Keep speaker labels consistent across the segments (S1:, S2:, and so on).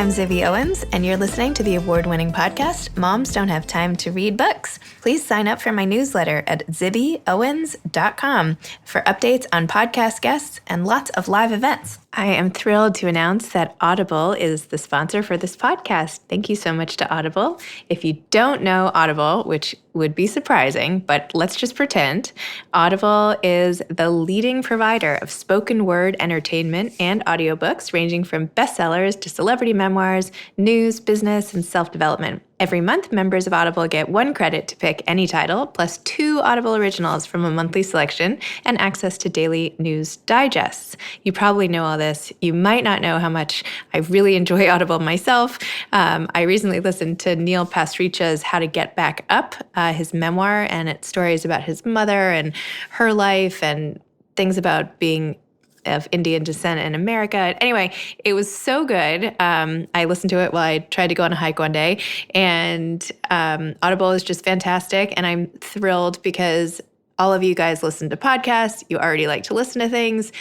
S1: I'm Zibby Owens, and you're listening to the award-winning podcast, Moms Don't Have Time to Read Books. Please sign up for my newsletter at zibbyowens.com for updates on podcast guests and lots of live events. I am thrilled to announce that Audible is the sponsor for this podcast. Thank you so much to Audible. If you don't know Audible, which would be surprising, but let's just pretend, Audible is the leading provider of spoken word entertainment and audiobooks ranging from bestsellers to celebrity memoirs, news, business, and self-development. Every month, members of Audible get 1 credit to pick any title, plus 2 Audible originals from a monthly selection, and access to daily news digests. You probably know all this. You might not know how much I really enjoy Audible myself. I recently listened to Neil Pasricha's How to Get Back Up, his memoir, and it's stories about his mother and her life and things about being of Indian descent in America. Anyway, it was so good. I listened to it while I tried to go on a hike one day, and Audible is just fantastic. And I'm thrilled because all of you guys listen to podcasts. You already like to listen to things.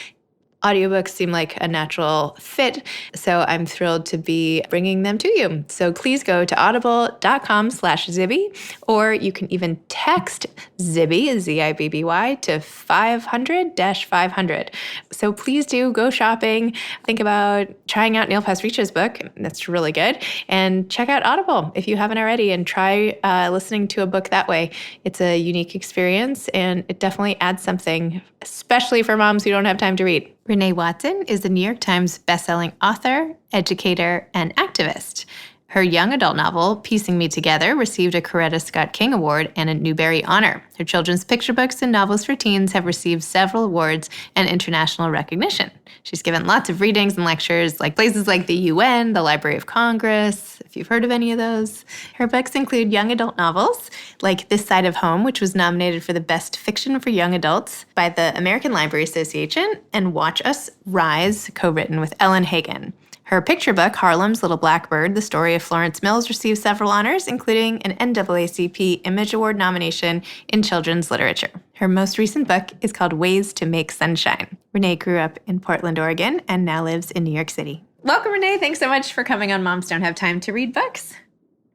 S1: Audiobooks seem like a natural fit, so I'm thrilled to be bringing them to you. So please go to audible.com/Zibby, or you can even text Zibby, Z-I-B-B-Y, to 500-500. So please do go shopping. Think about trying out Neil Pasricha's book. That's really good. And check out Audible if you haven't already, and try listening to a book that way. It's a unique experience, and it definitely adds something, especially for moms who don't have time to read. Renée Watson is the New York Times bestselling author, educator, and activist. Her young adult novel, Piecing Me Together, received a Coretta Scott King Award and a Newbery Honor. Her children's picture books and novels for teens have received several awards and international recognition. She's given lots of readings and lectures, like places like the UN, the Library of Congress, if you've heard of any of those. Her books include young adult novels, like This Side of Home, which was nominated for the Best Fiction for Young Adults by the American Library Association, and Watch Us Rise, co-written with Ellen Hagen. Her picture book, Harlem's Little Blackbird, the story of Florence Mills, received several honors, including an NAACP Image Award nomination in children's literature. Her most recent book is called Ways to Make Sunshine. Renée grew up in Portland, Oregon, and now lives in New York City. Welcome, Renée. Thanks so much for coming on Moms Don't Have Time to Read Books.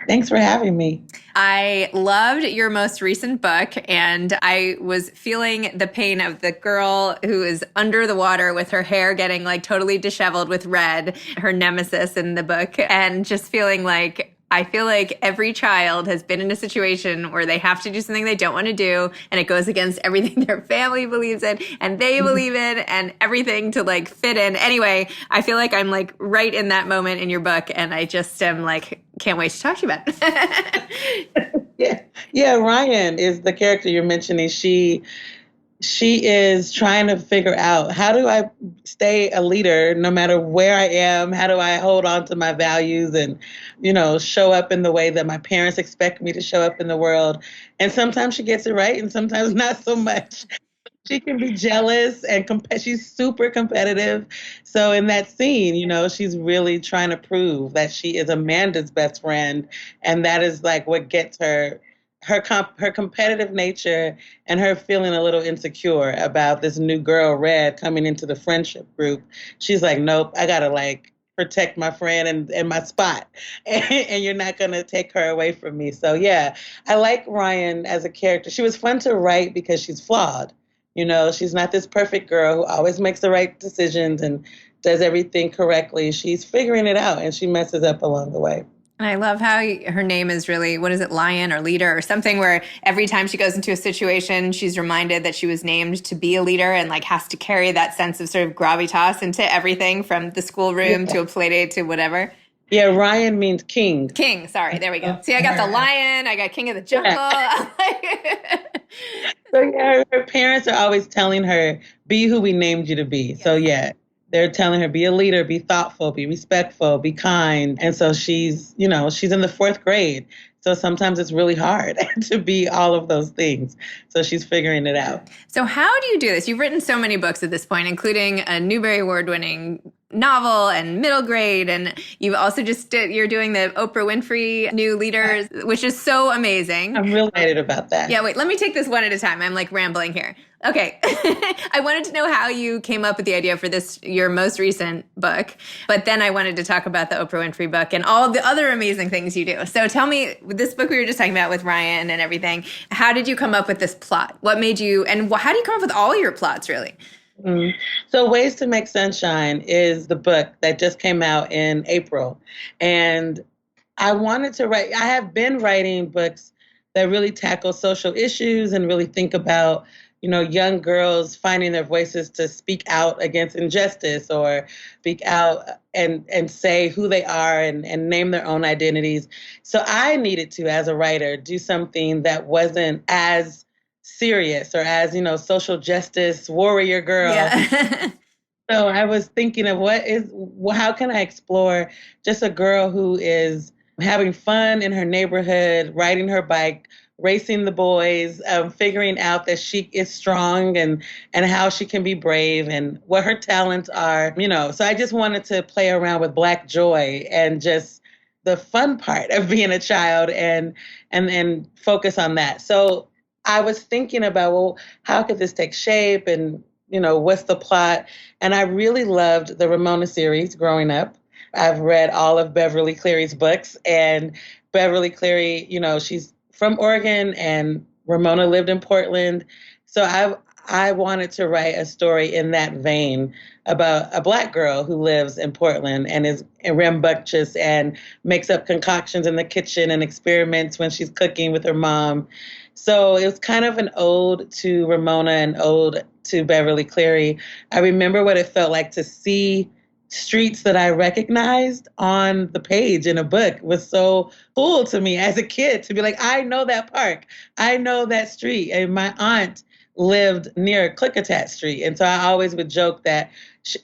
S2: Thanks for having me.
S1: I loved your most recent book, and I was feeling the pain of the girl who is under the water with her hair getting like totally disheveled with red, her nemesis in the book, and just feeling like I feel like every child has been in a situation where they have to do something they don't want to do, and it goes against everything their family believes in, and they believe in, and everything to like fit in. Anyway, I feel like I'm like right in that moment in your book, and I just am like, can't wait to talk to you about it.
S2: Yeah. Ryan is the character you're mentioning. She is trying to figure out, how do I stay a leader no matter where I am? How do I hold on to my values and, show up in the way that my parents expect me to show up in the world? And sometimes she gets it right and sometimes not so much. She can be jealous and she's super competitive. So in that scene, she's really trying to prove that she is Amanda's best friend. And that is like what gets her competitive nature and her feeling a little insecure about this new girl, Red, coming into the friendship group. She's like, nope, I got to protect my friend and my spot. And you're not going to take her away from me. So yeah, I like Ryan as a character. She was fun to write because she's flawed. She's not this perfect girl who always makes the right decisions and does everything correctly. She's figuring it out, and she messes up along the way.
S1: And I love how her name is really, what is it, Lion or Leader or something, where every time she goes into a situation, she's reminded that she was named to be a leader and has to carry that sense of sort of gravitas into everything, from the schoolroom to a play date to whatever.
S2: Yeah, Ryan means king.
S1: King, sorry, there we go. See, I got the lion, I got king of the jungle.
S2: Yeah. So yeah, her parents are always telling her, be who we named you to be. Yeah. So yeah, they're telling her, be a leader, be thoughtful, be respectful, be kind. And so she's in the 4th grade. So sometimes it's really hard to be all of those things. So she's figuring it out.
S1: So how do you do this? You've written so many books at this point, including a Newbery Award-winning novel and middle grade. And you've also you're doing the Oprah Winfrey New Leaders, which is so amazing.
S2: I'm real excited about that.
S1: Yeah, wait, let me take this one at a time. I'm like rambling here. Okay. I wanted to know how you came up with the idea for this, your most recent book, but then I wanted to talk about the Oprah Winfrey book and all of the other amazing things you do. So tell me, this book we were just talking about with Ryan and everything, how did you come up with this plot? What made you, and how do you come up with all your plots, really?
S2: So Ways to Make Sunshine is the book that just came out in April. And I wanted to write, I have been writing books that really tackle social issues and really think about, young girls finding their voices to speak out against injustice or speak out and say who they are and name their own identities. So I needed to, as a writer, do something that wasn't as serious or as, social justice warrior girl.
S1: Yeah.
S2: So I was thinking of how can I explore just a girl who is having fun in her neighborhood, riding her bike, racing the boys, figuring out that she is strong and how she can be brave and what her talents are, So I just wanted to play around with Black joy and just the fun part of being a child and focus on that. So I was thinking about, well, how could this take shape and, what's the plot? And I really loved the Ramona series growing up. I've read all of Beverly Cleary's books, and Beverly Cleary, she's from Oregon and Ramona lived in Portland. So I wanted to write a story in that vein about a Black girl who lives in Portland and is rambunctious and makes up concoctions in the kitchen and experiments when she's cooking with her mom. So it was kind of an ode to Ramona and ode to Beverly Cleary. I remember what it felt like to see streets that I recognized on the page in a book. It was so cool to me as a kid to be like, I know that park. I know that street. And my aunt lived near Klickitat Street. And so I always would joke that,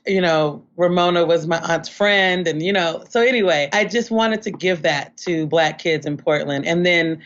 S2: Ramona was my aunt's friend. And, so anyway, I just wanted to give that to Black kids in Portland. And then,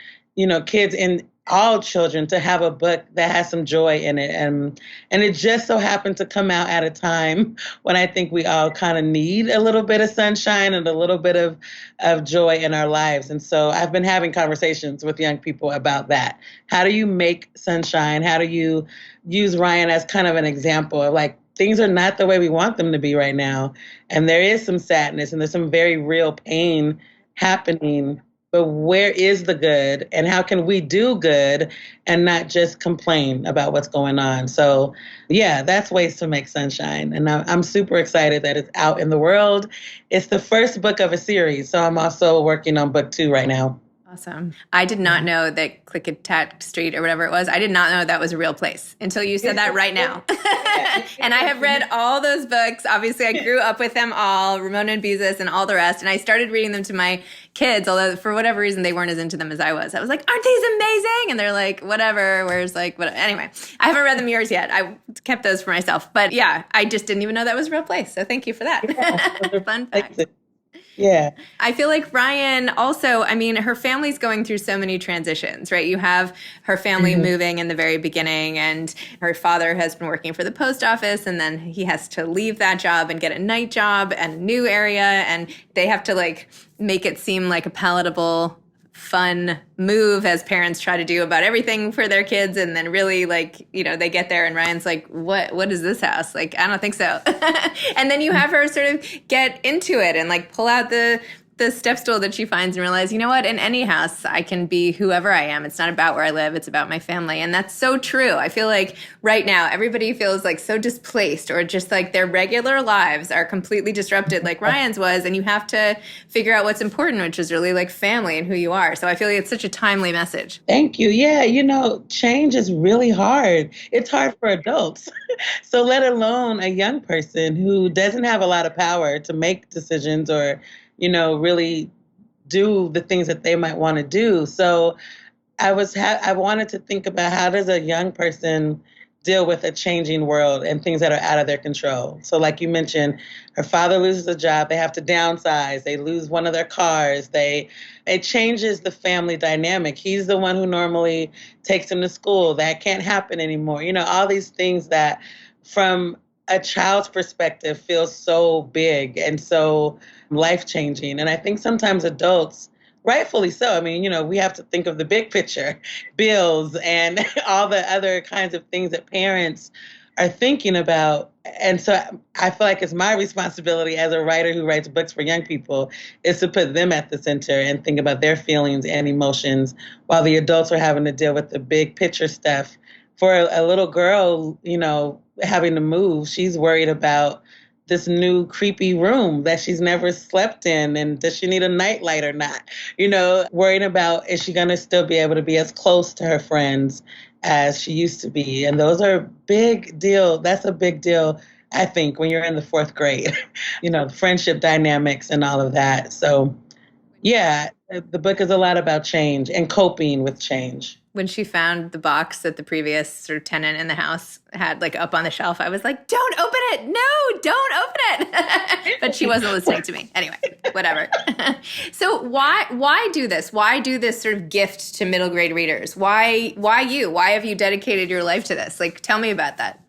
S2: kids in all children to have a book that has some joy in it. And it just so happened to come out at a time when I think we all kind of need a little bit of sunshine and a little bit of joy in our lives. And so I've been having conversations with young people about that. How do you make sunshine? How do you use Ryan as kind of an example of like, things are not the way we want them to be right now. And there is some sadness and there's some very real pain happening. But where is the good and how can we do good and not just complain about what's going on? So, yeah, that's Ways to Make Sunshine. And I'm super excited that it's out in the world. It's the first book of a series. So I'm also working on book 2 right now.
S1: Awesome. I did not know that Klickitat Street or whatever it was. I did not know that was a real place until you said that right now. And I have read all those books. Obviously, I grew up with them all, Ramona and Beezus and all the rest. And I started reading them to my kids, although for whatever reason, they weren't as into them as I was. I was like, aren't these amazing? And they're like, whatever. Where's like, what? Anyway, I haven't read them yours yet. I kept those for myself. But yeah, I just didn't even know that was a real place. So thank you for that.
S2: Yeah,
S1: Fun fact.
S2: Yeah.
S1: I feel like Ryan also, I mean, her family's going through so many transitions, right? You have her family moving in the very beginning, and her father has been working for the post office, and then he has to leave that job and get a night job and a new area, and they have to like make it seem like a palatable, fun move as parents try to do about everything for their kids. And then really like, they get there and Ryan's like, what is this house? Like, I don't think so. And then you have her sort of get into it and like pull out the step stool that she finds and realize, you know what, in any house, I can be whoever I am. It's not about where I live. It's about my family. And that's so true. I feel like right now, everybody feels like so displaced or just like their regular lives are completely disrupted like Ryan's was. And you have to figure out what's important, which is really like family and who you are. So I feel like it's such a timely message.
S2: Thank you. Yeah, change is really hard. It's hard for adults. So let alone a young person who doesn't have a lot of power to make decisions or really do the things that they might want to do. So I wanted to think about how does a young person deal with a changing world and things that are out of their control. So like you mentioned, her father loses a job, they have to downsize, they lose one of their cars, it changes the family dynamic. He's the one who normally takes them to school. That can't happen anymore. All these things that from a child's perspective feels so big and so life-changing. And I think sometimes adults, rightfully so, I mean, we have to think of the big picture, bills and all the other kinds of things that parents are thinking about. And so I feel like it's my responsibility as a writer who writes books for young people is to put them at the center and think about their feelings and emotions while the adults are having to deal with the big picture stuff. For a little girl, having to move, she's worried about this new creepy room that she's never slept in, and does she need a nightlight or not? Worrying about, is she going to still be able to be as close to her friends as she used to be? And those are big deal. That's a big deal, I think, when you're in the fourth grade, the friendship dynamics and all of that. So yeah, the book is a lot about change and coping with change.
S1: When she found the box that the previous sort of tenant in the house had like up on the shelf, I was like, don't open it. No, don't open it. But she wasn't listening to me. Anyway, whatever. So why do this? Why do this sort of gift to middle grade readers? Why you? Why have you dedicated your life to this? Like, tell me about that.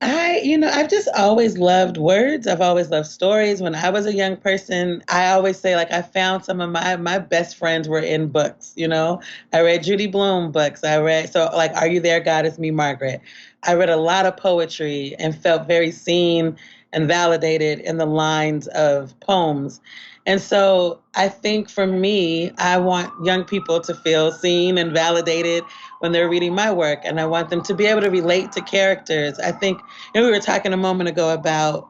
S2: I've just always loved words. I've always loved stories. When I was a young person, I always say, like, I found some of my best friends were in books, I read Judy Blume books. Like, Are You There, God? It's Me, Margaret. I read a lot of poetry and felt very seen and validated in the lines of poems. And so I think for me, I want young people to feel seen and validated when they're reading my work. And I want them to be able to relate to characters. I think, we were talking a moment ago about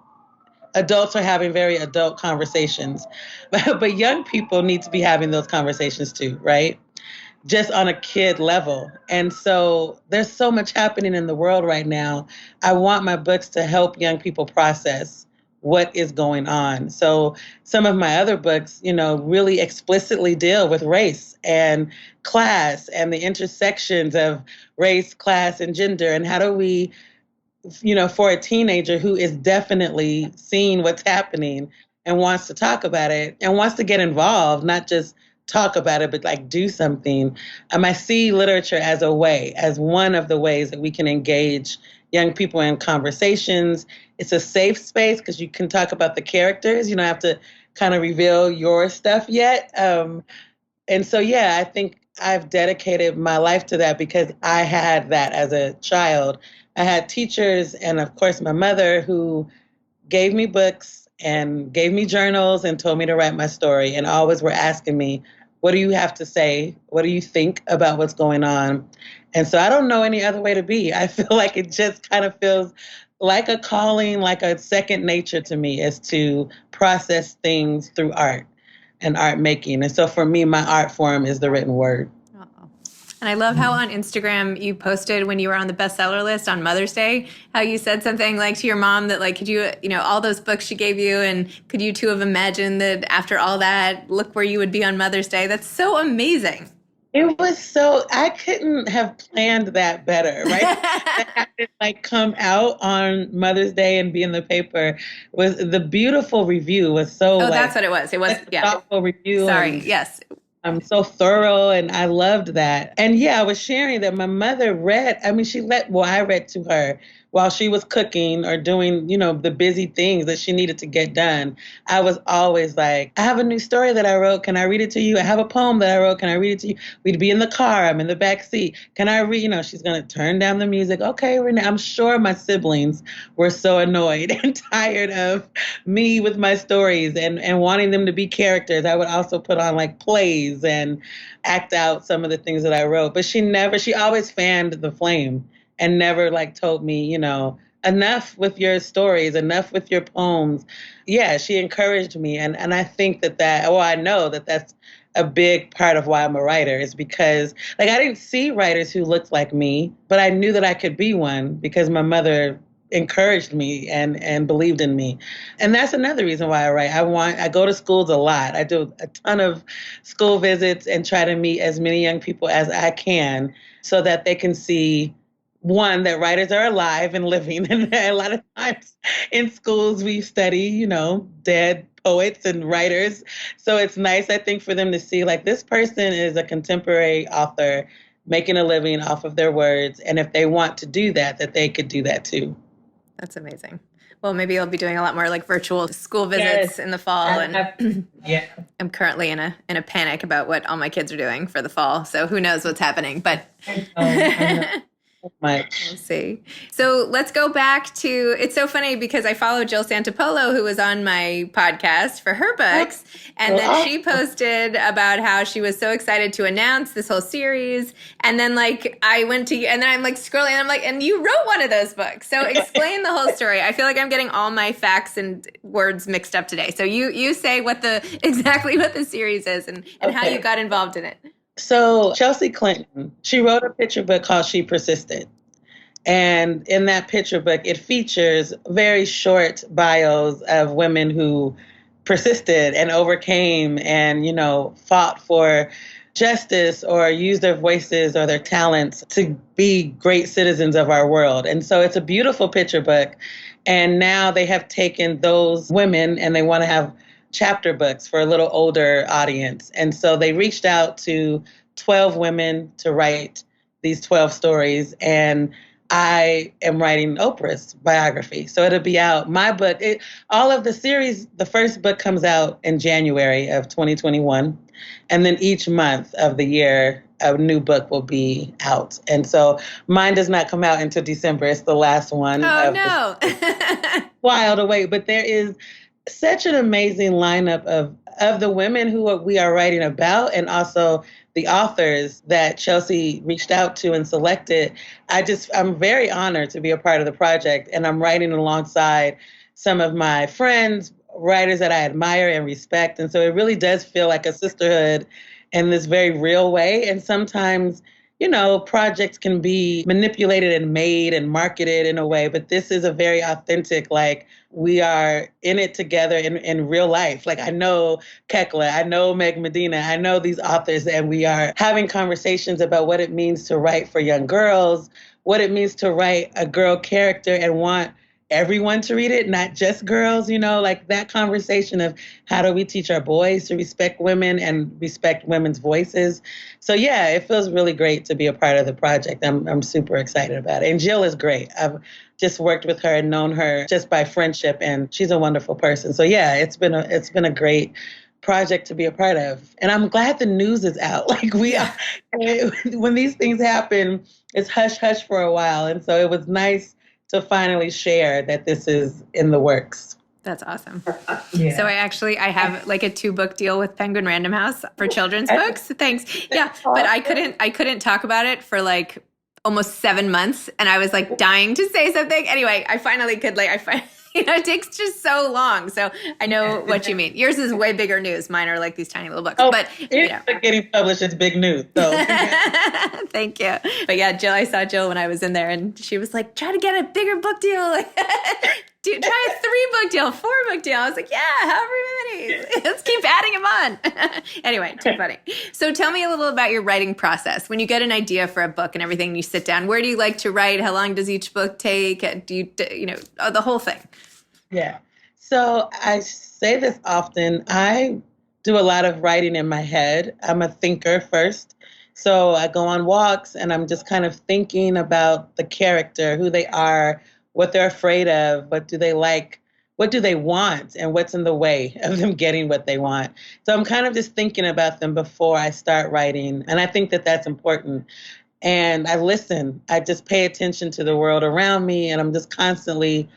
S2: adults are having very adult conversations, but young people need to be having those conversations too, right? Just on a kid level. And so there's so much happening in the world right now. I want my books to help young people process what is going on. So some of my other books, really explicitly deal with race and class and the intersections of race, class, and gender. And how do we, for a teenager who is definitely seeing what's happening and wants to talk about it and wants to get involved, not just talk about it, but like do something. I see literature as as one of the ways that we can engage young people in conversations. It's a safe space because you can talk about the characters. You don't have to kind of reveal your stuff yet. And so, yeah, I think I've dedicated my life to that because I had that as a child. I had teachers and, of course, my mother who gave me books and gave me journals and told me to write my story and always were asking me, what do you have to say? What do you think about what's going on? And so I don't know any other way to be. I feel like it just kind of feels like a calling, like a second nature to me, is to process things through art and art making. And so for me, my art form is the written word.
S1: And I love how on Instagram you posted when you were on the bestseller list on Mother's Day, how you said something like to your mom that like, could you, all those books she gave you, and could you two have imagined that after all that, look where you would be on Mother's Day? That's so amazing.
S2: It was I couldn't have planned that better, right? To have it like come out on Mother's Day and be in the paper was the beautiful review was so.
S1: Oh, that's what it was. It was, yeah.
S2: Thoughtful review.
S1: Sorry. Yes.
S2: I'm so thorough, and I loved that. And yeah, I was sharing that my mother read. I mean, I read to her while she was cooking or doing, the busy things that she needed to get done. I was always like, I have a new story that I wrote. Can I read it to you? I have a poem that I wrote. Can I read it to you? We'd be in the car. I'm in the back seat. Can I read? She's going to turn down the music. Okay, Renee. I'm sure my siblings were so annoyed and tired of me with my stories and wanting them to be characters. I would also put on like plays and act out some of the things that I wrote. But she always fanned the flame and never like told me, enough with your stories, enough with your poems. Yeah, she encouraged me. And I think I know that that's a big part of why I'm a writer, is because like I didn't see writers who looked like me, but I knew that I could be one because my mother encouraged me and believed in me. And that's another reason why I write. I go to schools a lot. I do a ton of school visits and try to meet as many young people as I can so that they can see, one, that writers are alive and living. And a lot of times in schools we study, dead poets and writers. So it's nice, I think, for them to see like this person is a contemporary author making a living off of their words. And if they want to do that, that they could do that too.
S1: That's amazing. Well, maybe you'll be doing a lot more like virtual school visits in the fall. And
S2: Yeah.
S1: I'm currently in a panic about what all my kids are doing for the fall. So who knows what's happening, but
S2: I know so much.
S1: we'll see. So let's go back to, it's so funny because I follow Jill Santopolo, who was on my podcast for her books. And then she posted about how she was so excited to announce this whole series. And then like I went to, and then I'm like scrolling and I'm like, and you wrote one of those books. So explain the whole story. I feel like I'm getting all my facts and words mixed up today. So you say exactly what the series is and how you got involved in it.
S2: So Chelsea Clinton, she wrote a picture book called She Persisted. And in that picture book, it features very short bios of women who persisted and overcame and, fought for justice or used their voices or their talents to be great citizens of our world. And so it's a beautiful picture book. And now they have taken those women and they want to have chapter books for a little older audience. And so they reached out to 12 women to write these 12 stories. And I am writing Oprah's biography. So it'll be out. My book, all of the series, the first book comes out in January of 2021. And then each month of the year, a new book will be out. And so mine does not come out until December. It's the last one.
S1: Oh, no.
S2: Wild away. But there is such an amazing lineup of the women who we are writing about and also the authors that Chelsea reached out to and selected. I'm very honored to be a part of the project, and I'm writing alongside some of my friends, writers that I admire and respect. And so it really does feel like a sisterhood in this very real way. And sometimes, projects can be manipulated and made and marketed in a way, but this is a very authentic, like we are in it together in real life. Like I know Kekla, I know Meg Medina, I know these authors, and we are having conversations about what it means to write for young girls, what it means to write a girl character and want everyone to read it, not just girls, like that conversation of how do we teach our boys to respect women and respect women's voices. So yeah, it feels really great to be a part of the project. I'm super excited about it. And Jill is great. I've just worked with her and known her just by friendship, and she's a wonderful person. So yeah, it's been a great project to be a part of. And I'm glad the news is out. Like when these things happen, it's hush hush for a while. And so it was nice to finally share that this is in the works.
S1: That's awesome. Yeah. So I have like a 2-book deal with Penguin Random House for children's books. Thanks. Yeah. But I couldn't talk about it for like almost 7 months. And I was like dying to say something. Anyway, I finally could it takes just so long. So I know what you mean. Yours is way bigger news. Mine are like these tiny little books. But
S2: getting published is big news. So
S1: thank you. But yeah, I saw Jill when I was in there, and she was like, "Try to get a bigger book deal. Dude, try a 3-book deal, 4-book deal." I was like, "Yeah, however many. Let's keep adding them on." Anyway, too funny. So tell me a little about your writing process. When you get an idea for a book and everything, you sit down. Where do you like to write? How long does each book take? Do you, the whole thing?
S2: Yeah. So I say this often. I do a lot of writing in my head. I'm a thinker first. So I go on walks and I'm just kind of thinking about the character, who they are, what they're afraid of, what do they like, what do they want, and what's in the way of them getting what they want. So I'm kind of just thinking about them before I start writing. And I think that that's important. And I listen. I just pay attention to the world around me, and I'm just constantly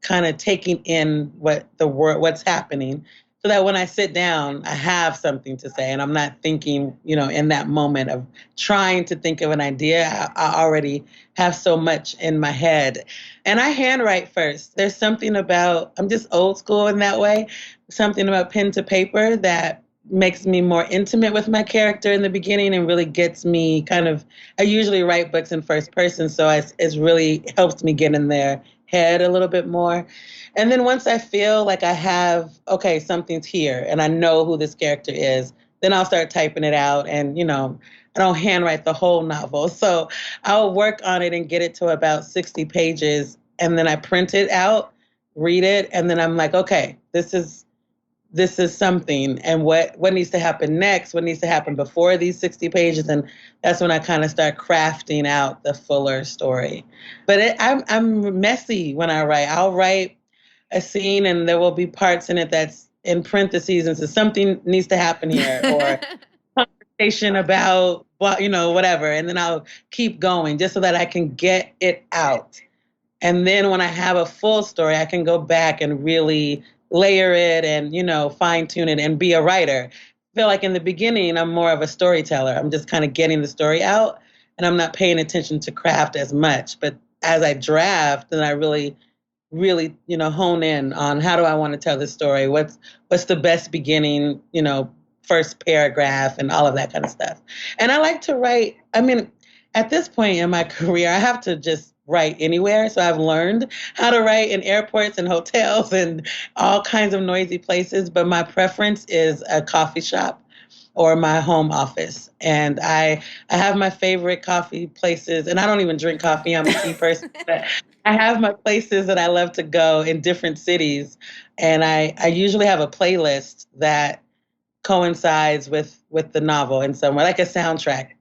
S2: kind of taking in what's happening, so that when I sit down, I have something to say and I'm not thinking, in that moment of trying to think of an idea. I already have so much in my head. And I handwrite first. There's something about, I'm just old school in that way, something about pen to paper that makes me more intimate with my character in the beginning and really gets me I usually write books in first person, so it's really helps me get in their head a little bit more. And then once I feel like I have, okay, something's here and I know who this character is, then I'll start typing it out. And, I don't handwrite the whole novel. So I'll work on it and get it to about 60 pages. And then I print it out, read it. And then I'm like, okay, this is this is something, and what needs to happen next, what needs to happen before these 60 pages. And that's when I kind of start crafting out the fuller story. But I'm messy when I write. I'll write a scene and there will be parts in it that's in parentheses and says something needs to happen here, or conversation about, well, whatever. And then I'll keep going just so that I can get it out. And then when I have a full story, I can go back and really layer it and, fine tune it and be a writer. I feel like in the beginning, I'm more of a storyteller. I'm just kind of getting the story out and I'm not paying attention to craft as much. But as I draft, then I really, really, hone in on how do I want to tell this story? What's the best beginning, first paragraph and all of that kind of stuff. And I like to write, at this point in my career, I have to just write anywhere. So I've learned how to write in airports and hotels and all kinds of noisy places. But my preference is a coffee shop or my home office. And I have my favorite coffee places. And I don't even drink coffee. I'm a tea person. But I have my places that I love to go in different cities. And I usually have a playlist that coincides with the novel in some way, like a soundtrack,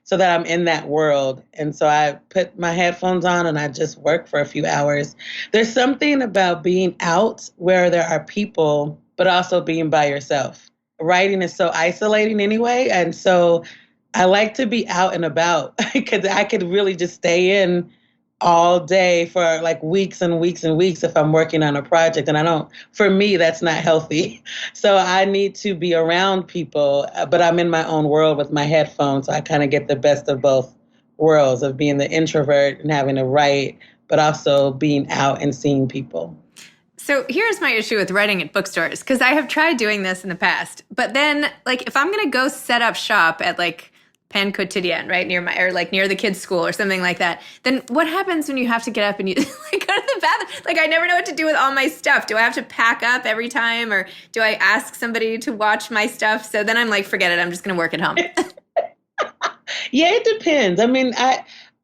S2: so that I'm in that world. And so I put my headphones on and I just work for a few hours. There's something about being out where there are people, but also being by yourself. Writing is so isolating anyway. And so I like to be out and about because I could really just stay in all day for like weeks and weeks and weeks if I'm working on a project. And for me, that's not healthy. So I need to be around people, but I'm in my own world with my headphones. So I kind of get the best of both worlds of being the introvert and having to write, but also being out and seeing people.
S1: So here's my issue with writing at bookstores, because I have tried doing this in the past. But then, like, if I'm going to go set up shop at, like, Pen Quotidien, right, near the kids' school or something like that, then what happens when you have to get up and you like go to the bathroom? Like, I never know what to do with all my stuff. Do I have to pack up every time, or do I ask somebody to watch my stuff? So then I'm like, forget it. I'm just going to work at home.
S2: Yeah, it depends.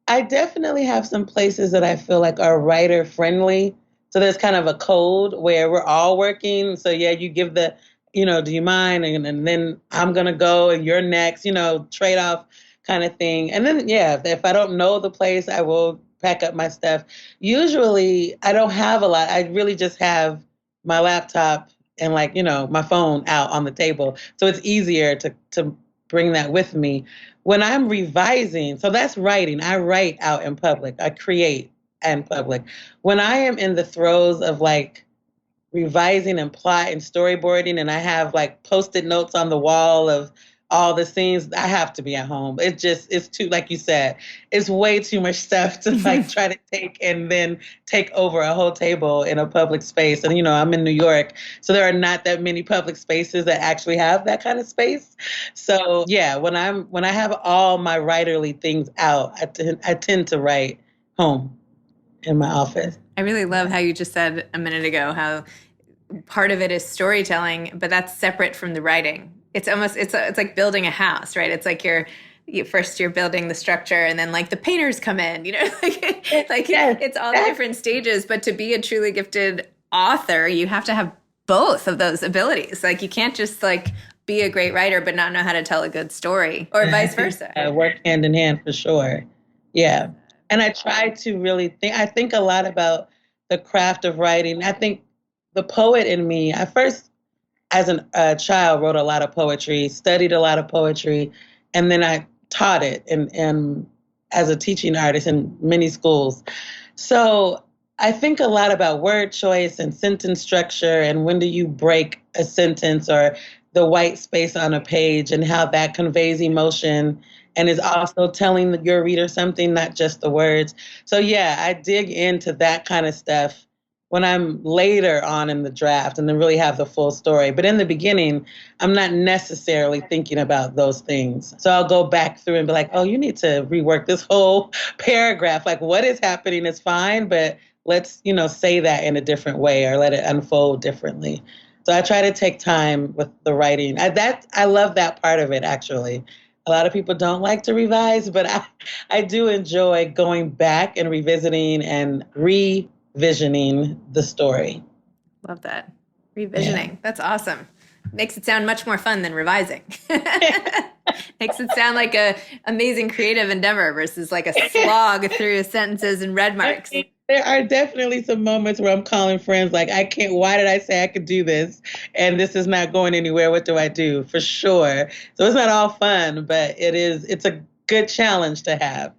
S2: I definitely have some places that I feel like are writer friendly. So there's kind of a code where we're all working. So yeah, you give the, do you mind? And then I'm going to go and you're next, trade off kind of thing. And then, yeah, if I don't know the place, I will pack up my stuff. Usually I don't have a lot. I really just have my laptop and my phone out on the table. So it's easier to bring that with me. When I'm revising, so that's writing. I write out in public. I create in public. When I am in the throes of revising and plot and storyboarding, and I have Post-it notes on the wall of all the scenes, I have to be at home. It's too, like you said, it's way too much stuff to try to take and then take over a whole table in a public space. And, I'm in New York, so there are not that many public spaces that actually have that kind of space. So yeah, when I have all my writerly things out, I tend to write home in my office.
S1: I really love how you just said a minute ago how part of it is storytelling, but that's separate from the writing. It's almost, it's like building a house, right? It's like first you're building the structure, and then the painters come in, yes, it's all the different stages. But to be a truly gifted author, you have to have both of those abilities. You can't just be a great writer but not know how to tell a good story, or vice versa.
S2: Work hand in hand for sure. Yeah. And I try to really I think a lot about the craft of writing. I think the poet in me, I first, as a child, wrote a lot of poetry, studied a lot of poetry, and then I taught it and as a teaching artist in many schools. So I think a lot about word choice and sentence structure, and when do you break a sentence or the white space on a page, and how that conveys emotion and is also telling your reader something, not just the words. So yeah, I dig into that kind of stuff when I'm later on in the draft and then really have the full story. But in the beginning, I'm not necessarily thinking about those things. So I'll go back through and be like, oh, you need to rework this whole paragraph. What is happening is fine, but let's, say that in a different way or let it unfold differently. So I try to take time with the writing. I love that part of it, actually. A lot of people don't like to revise, but I do enjoy going back and revisiting and revisioning the story.
S1: Love that. Revisioning. That's awesome. Makes it sound much more fun than revising. Makes it sound like a amazing creative endeavor versus like a slog through sentences and red marks.
S2: There are definitely some moments where I'm calling friends like, why did I say I could do this? And this is not going anywhere. What do I do? For sure. So it's not all fun, but it's a good challenge to have.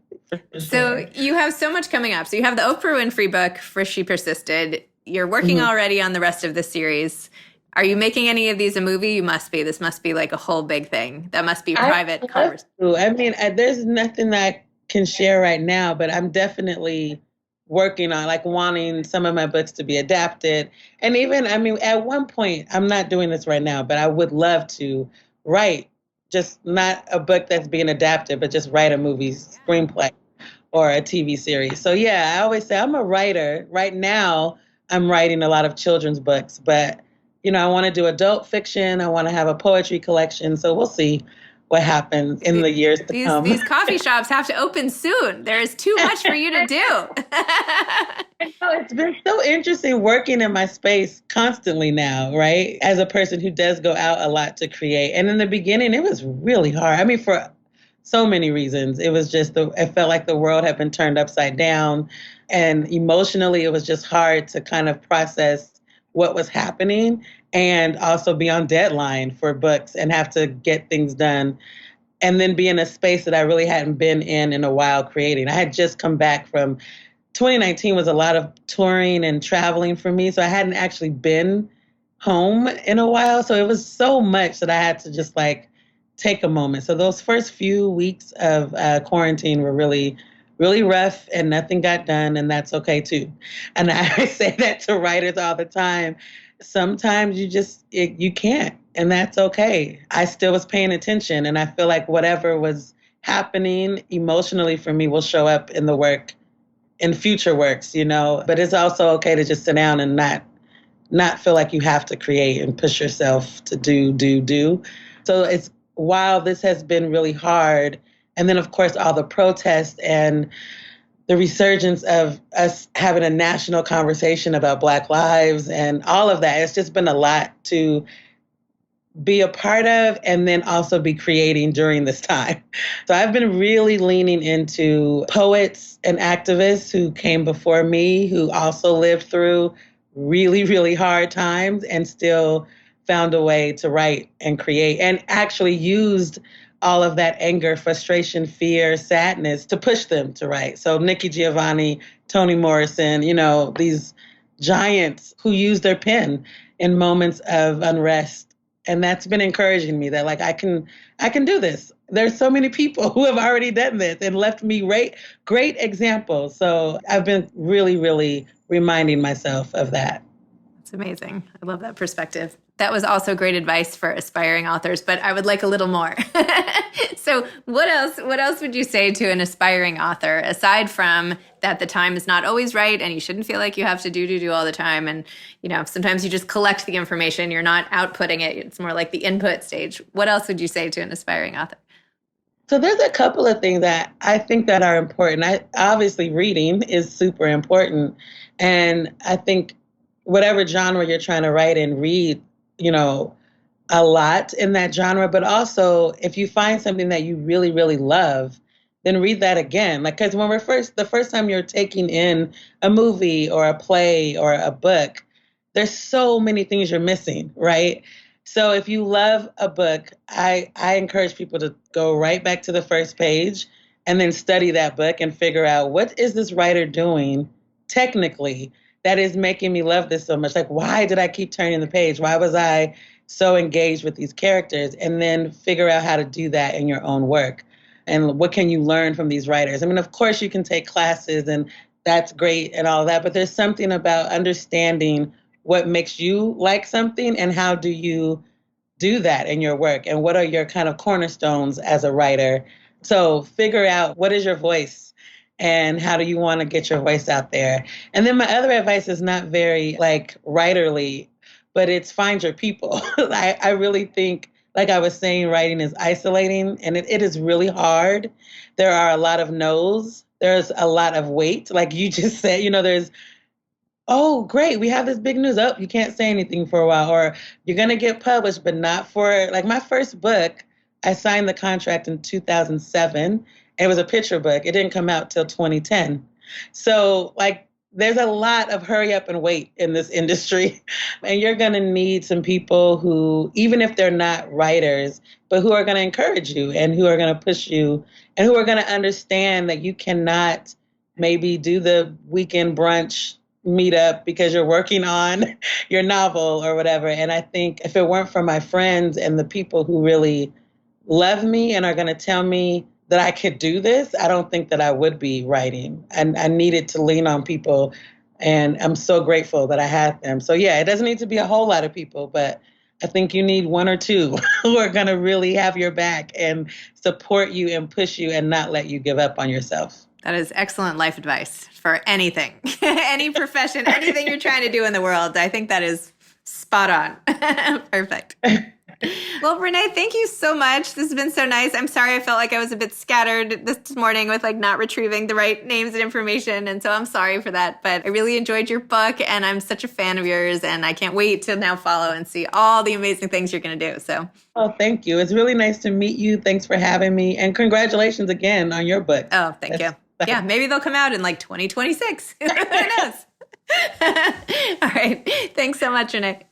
S1: So you have so much coming up. So you have the Oprah Winfrey book, For She Persisted. You're working already on the rest of the series. Are you making any of these a movie? You must be. This must be like a whole big thing. That must be private conversation.
S2: I mean, there's nothing that I can share right now, but I'm definitely working on like wanting some of my books to be adapted. And even, I mean, at one point, I'm not doing this right now, but I would love to write just not a book that's being adapted, but just write a movie screenplay or a TV series. So yeah, I always say I'm a writer. Right now, I'm writing a lot of children's books, but I want to do adult fiction. I want to have a poetry collection. So we'll see what happens in the years to come.
S1: These coffee shops have to open soon. There is too much for you to do.
S2: It's been so interesting working in my space constantly now, right? As a person who does go out a lot to create. And in the beginning, it was really hard. I mean, for so many reasons. It was just, it felt like the world had been turned upside down. And emotionally, it was just hard to kind of process what was happening and also be on deadline for books and have to get things done. And then be in a space that I really hadn't been in a while creating. I had just come back from 2019 was a lot of touring and traveling for me. So I hadn't actually been home in a while. So it was so much that I had to just like take a moment. So those first few weeks of quarantine were really, really rough and nothing got done. And that's okay too. And I say that to writers all the time. Sometimes you can't, and that's okay. I still was paying attention, and I feel like whatever was happening emotionally for me will show up in the work, in future works, but it's also okay to just sit down and not feel like you have to create and push yourself to do. So while this has been really hard, and then of course all the protests and the resurgence of us having a national conversation about Black lives and all of that. It's just been a lot to be a part of and then also be creating during this time. So I've been really leaning into poets and activists who came before me, who also lived through really, really hard times and still found a way to write and create and actually used all of that anger, frustration, fear, sadness to push them to write. So Nikki Giovanni, Toni Morrison, these giants who use their pen in moments of unrest. And that's been encouraging me that like I can do this. There's so many people who have already done this and left me great examples. So I've been really, really reminding myself of that.
S1: It's amazing. I love that perspective. That was also great advice for aspiring authors, but I would like a little more. So what else would you say to an aspiring author, aside from that the time is not always right and you shouldn't feel like you have to do all the time. And, sometimes you just collect the information. You're not outputting it. It's more like the input stage. What else would you say to an aspiring author?
S2: So there's a couple of things that I think that are important. Obviously, reading is super important. And I think whatever genre you're trying to write in, read, a lot in that genre, but also if you find something that you really, really love, then read that again. Like, because when the first time you're taking in a movie or a play or a book, there's so many things you're missing, right? So if you love a book, I encourage people to go right back to the first page and then study that book and figure out what is this writer doing technically that is making me love this so much. Like, why did I keep turning the page? Why was I so engaged with these characters? And then figure out how to do that in your own work. And what can you learn from these writers? I mean, of course, you can take classes and that's great and all that, but there's something about understanding what makes you like something and how do you do that in your work and what are your kind of cornerstones as a writer. So figure out what is your voice and how do you want to get your voice out there. And then my other advice is not very like writerly, but it's find your people. I really think, like I was saying, writing is isolating and it is really hard. There are a lot of no's. There's a lot of weight. Like you just said, there's oh, great, we have this big news. Oh, you can't say anything for a while, or you're going to get published, but not for, like my first book, I signed the contract in 2007. It was a picture book. It didn't come out till 2010. So like, there's a lot of hurry up and wait in this industry. And you're going to need some people who, even if they're not writers, but who are going to encourage you and who are going to push you and who are going to understand that you cannot maybe do the weekend brunch meetup because you're working on your novel or whatever. And I think if it weren't for my friends and the people who really love me and are going to tell me that I could do this, I don't think that I would be writing. And I needed to lean on people. And I'm so grateful that I had them. So yeah, it doesn't need to be a whole lot of people, but I think you need one or two who are going to really have your back and support you and push you and not let you give up on yourself.
S1: That is excellent life advice for anything, any profession, anything you're trying to do in the world. I think that is spot on. Perfect. Well, Renée, thank you so much. This has been so nice. I'm sorry I felt like I was a bit scattered this morning with like not retrieving the right names and information. And so I'm sorry for that. But I really enjoyed your book and I'm such a fan of yours. And I can't wait to now follow and see all the amazing things you're going to do. So,
S2: oh, thank you. It's really nice to meet you. Thanks for having me. And congratulations again on your book.
S1: Oh, thank you. Yeah, maybe they'll come out in like 2026. Who knows? All right. Thanks so much, Renée.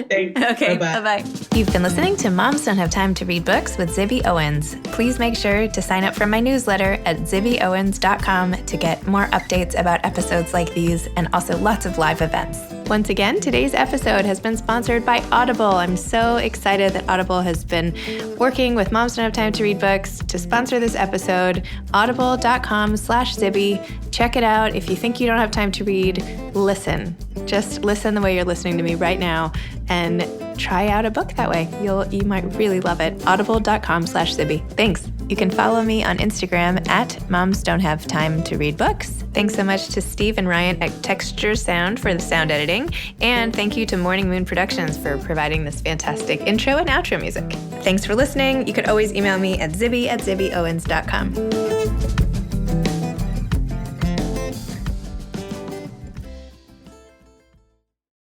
S2: Thanks.
S1: Okay. Bye-bye. You've been listening to Moms Don't Have Time to Read Books with Zibby Owens. Please make sure to sign up for my newsletter at zibbyowens.com to get more updates about episodes like these and also lots of live events. Once again, today's episode has been sponsored by Audible. I'm so excited that Audible has been working with Moms Don't Have Time to Read Books to sponsor this episode. Audible.com/Zibby. Check it out. If you think you don't have time to read, listen. Just listen the way you're listening to me right now and try out a book that way. You might really love it. Audible.com/Zibby. Thanks. You can follow me on Instagram at Moms Don't Have Time to Read Books. Thanks so much to Steve and Ryan at Texture Sound for the sound editing. And thank you to Morning Moon Productions for providing this fantastic intro and outro music. Thanks for listening. You could always email me at zibby@zibbyowens.com.